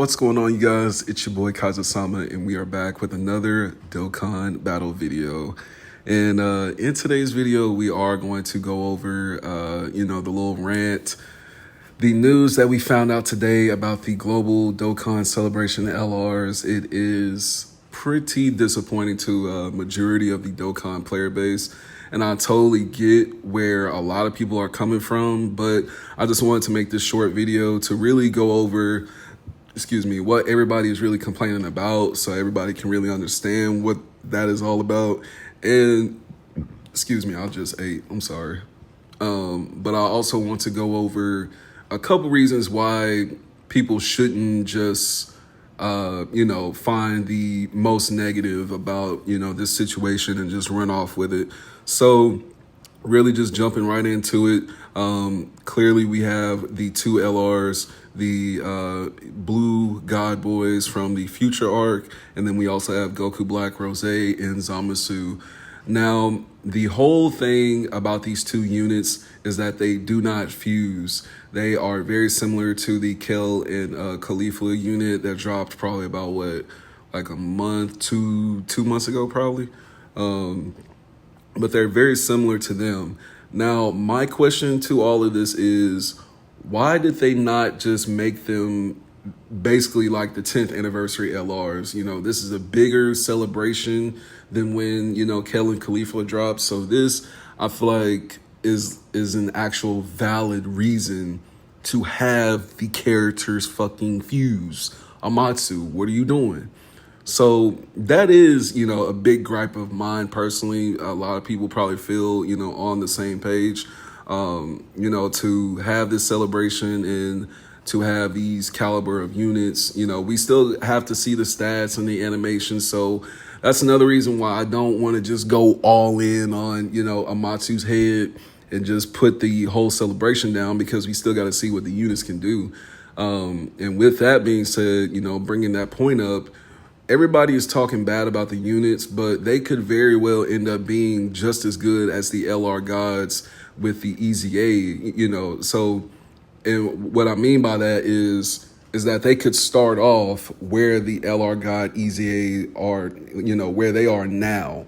What's going on, you guys? It's your boy Kaiza-Sama, and we are back with another Dokkan battle video. And in today's video, we are going to go over, the little rant, the news that we found out today about the global Dokkan celebration LRs. It is pretty disappointing to a majority of the Dokkan player base. And I totally get where a lot of people are coming from, but I just wanted to make this short video to really go over what everybody is really complaining about so everybody can really understand what that is all about. And I just ate, I'm sorry. But I also want to go over a couple reasons why people shouldn't just, find the most negative about, this situation and just run off with it. So really just jumping right into it. Clearly we have the two LRs, the blue God Boys from the Future arc, and then we also have Goku Black, Rose, and Zamasu. Now, the whole thing about these two units is that they do not fuse. They are very similar to the Kel and Khalifa unit that dropped probably about, like a month, two months ago probably. But they're very similar to them. Now, my question to all of this is, why did they not just make them basically like the 10th anniversary LRs? This is a bigger celebration than when, Kel and Khalifa dropped. So this, I feel like, is an actual valid reason to have the characters fucking fuse. Omatasu, what are you doing? So that is, a big gripe of mine personally. A lot of people probably feel, on the same page. To have this celebration and to have these caliber of units, we still have to see the stats and the animation. So that's another reason why I don't want to just go all in on, Amatsu's head and just put the whole celebration down, because we still got to see what the units can do. And with that being said, bringing that point up, everybody is talking bad about the units, but they could very well end up being just as good as the LR gods with the EZA, So, and what I mean by that is that they could start off where the LR god EZA are, where they are now.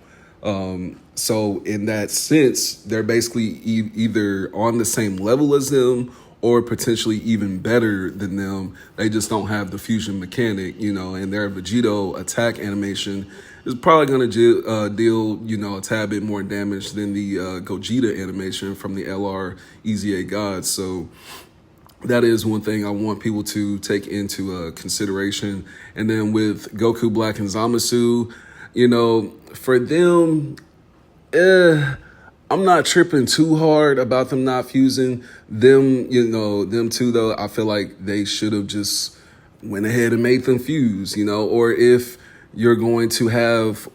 So in that sense, they're basically either on the same level as them or potentially even better than them. They just don't have the fusion mechanic, and their Vegito attack animation is probably going to deal, a tad bit more damage than the Gogeta animation from the LR EZA gods. So that is one thing I want people to take into consideration. And then with Goku Black and Zamasu, for them, I'm not tripping too hard about them not fusing. Them two, though, I feel like they should have just went ahead and made them fuse, or if you're going to have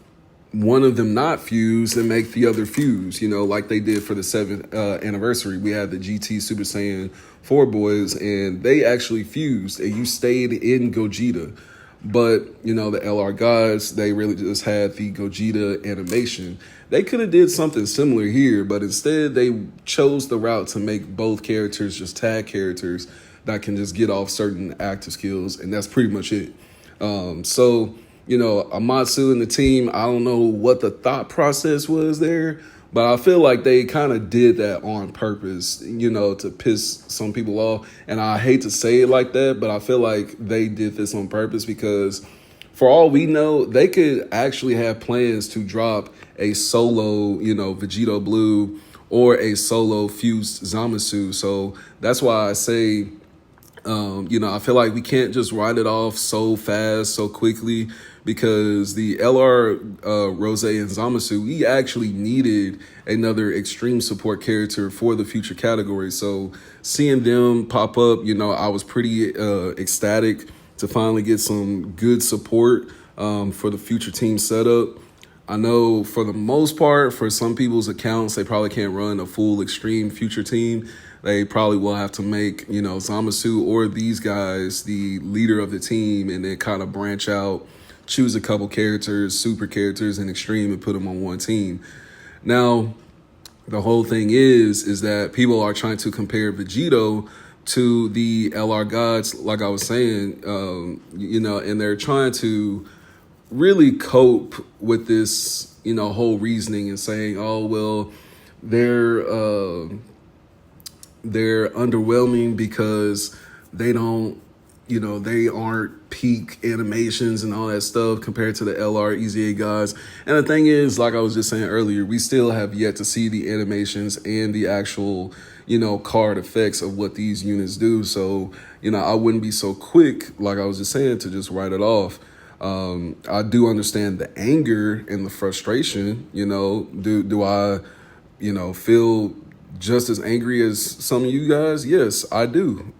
one of them not fuse and make the other fuse, like they did for the 7th anniversary. We had the GT Super Saiyan 4 boys, and they actually fused, and you stayed in Gogeta. But, the LR gods, they really just had the Gogeta animation. They could have did something similar here, but instead they chose the route to make both characters just tag characters that can just get off certain active skills, and that's pretty much it. Amatsu and the team, I don't know what the thought process was there, but I feel like they kind of did that on purpose, to piss some people off. And I hate to say it like that, but I feel like they did this on purpose, because for all we know, they could actually have plans to drop a solo, Vegito Blue or a solo fused Zamasu. So that's why I say, I feel like we can't just write it off so fast, so quickly, because the LR Rose and Zamasu, we actually needed another extreme support character for the future category. So seeing them pop up, I was pretty ecstatic to finally get some good support for the future team setup. I know for the most part, for some people's accounts, they probably can't run a full extreme future team. They probably will have to make, Zamasu or these guys the leader of the team, and then kind of branch out, choose a couple characters, super characters, and extreme, and put them on one team. Now, the whole thing is that people are trying to compare Vegito to the LR gods, like I was saying, and they're trying to really cope with this, whole reasoning and saying, oh, well, they're underwhelming because they don't, they aren't peak animations and all that stuff compared to the LR EZA guys. And the thing is, like I was just saying earlier, we still have yet to see the animations and the actual, card effects of what these units do. So, I wouldn't be so quick, like I was just saying, to just write it off. I do understand the anger and the frustration, do I, feel just as angry as some of you guys? Yes, I do.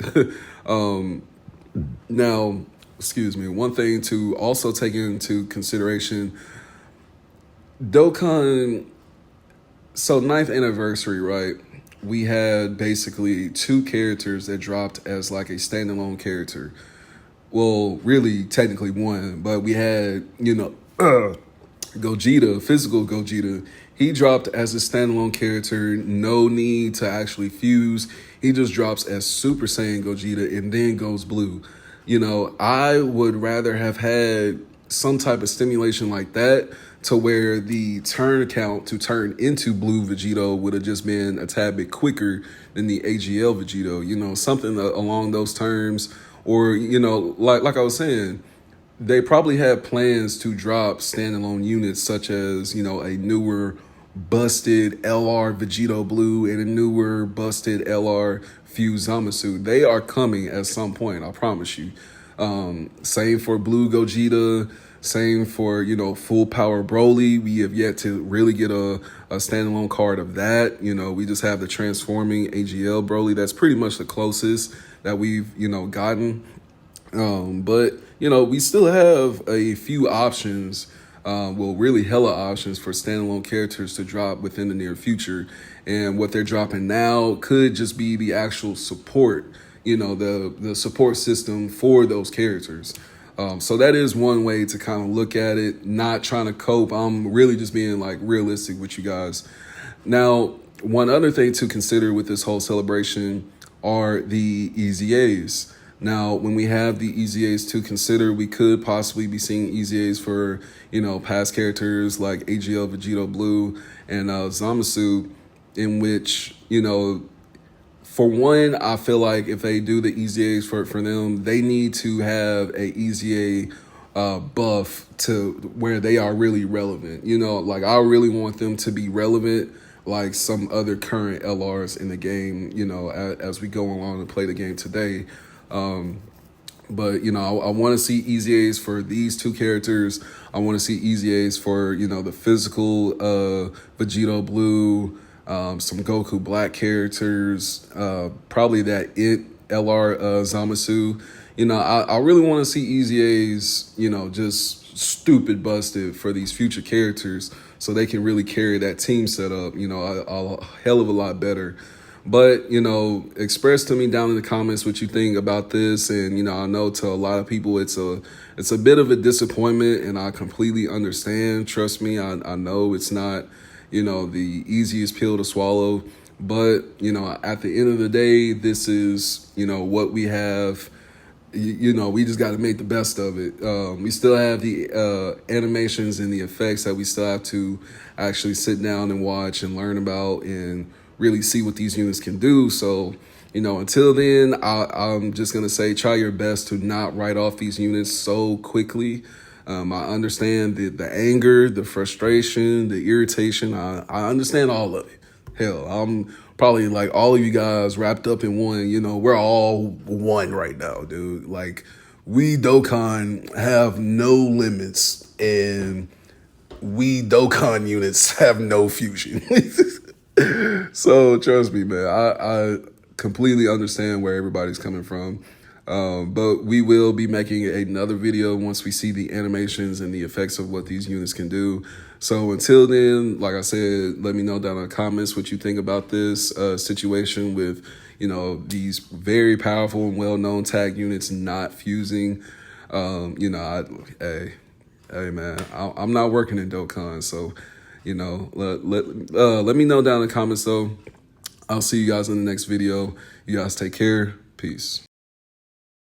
Now, excuse me, one thing to also take into consideration, Dokkan, so 9th anniversary, right? We had basically 2 characters that dropped as like a standalone character. Well, really, technically 1, but we had, Gogeta, physical Gogeta. He dropped as a standalone character, no need to actually fuse. He just drops as Super Saiyan Gogeta and then goes blue. I would rather have had some type of stimulation like that to where the turn count to turn into blue Vegito would have just been a tad bit quicker than the AGL Vegito, something along those terms. Or, like I was saying, they probably had plans to drop standalone units such as, a newer busted LR Vegito Blue and a newer busted LR Fuse Zamasu. They are coming at some point, I promise you. Same for Blue Gogeta, same for, Full Power Broly. We have yet to really get a standalone card of that. We just have the transforming AGL Broly. That's pretty much the closest that we've, gotten. But, we still have a few options, really hella options for standalone characters to drop within the near future. And what they're dropping now could just be the actual support, the support system for those characters. So that is one way to kind of look at it, not trying to cope. I'm really just being like realistic with you guys. Now, one other thing to consider with this whole celebration are the EZAs. Now, when we have the EZAs to consider, we could possibly be seeing EZAs for, past characters like AGL, Vegito Blue, and Zamasu, in which, for one, I feel like if they do the EZAs for them, they need to have a EZA buff to where they are really relevant. Like I really want them to be relevant like some other current LRs in the game, as we go along and play the game today. But, I want to see EZAs for these 2 characters. I want to see EZAs for, the physical Vegito Blue, some Goku Black characters, probably that LR Zamasu. I really want to see EZAs, just stupid busted for these future characters so they can really carry that team setup, a hell of a lot better. But, express to me down in the comments what you think about this. And, I know to a lot of people it's a bit of a disappointment, and I completely understand. Trust me, I know it's not, the easiest pill to swallow. But, at the end of the day, this is, what we have. We just got to make the best of it. We still have the animations and the effects that we still have to actually sit down and watch and learn about and really see what these units can do. So, until then, I'm just going to say try your best to not write off these units so quickly. I understand the anger, the frustration, the irritation. I understand all of it. Hell, I'm probably like all of you guys wrapped up in one. We're all one right now, dude. Like, we Dokkan have no limits, and we Dokkan units have no fusion. So trust me, man, I completely understand where everybody's coming from. But we will be making another video once we see the animations and the effects of what these units can do. So until then, like I said, let me know down in the comments what you think about this situation with, these very powerful and well-known tag units not fusing. Hey man, I'm not working in Dokkan, so let me know down in the comments though. I'll see you guys in the next video. You guys take care. Peace.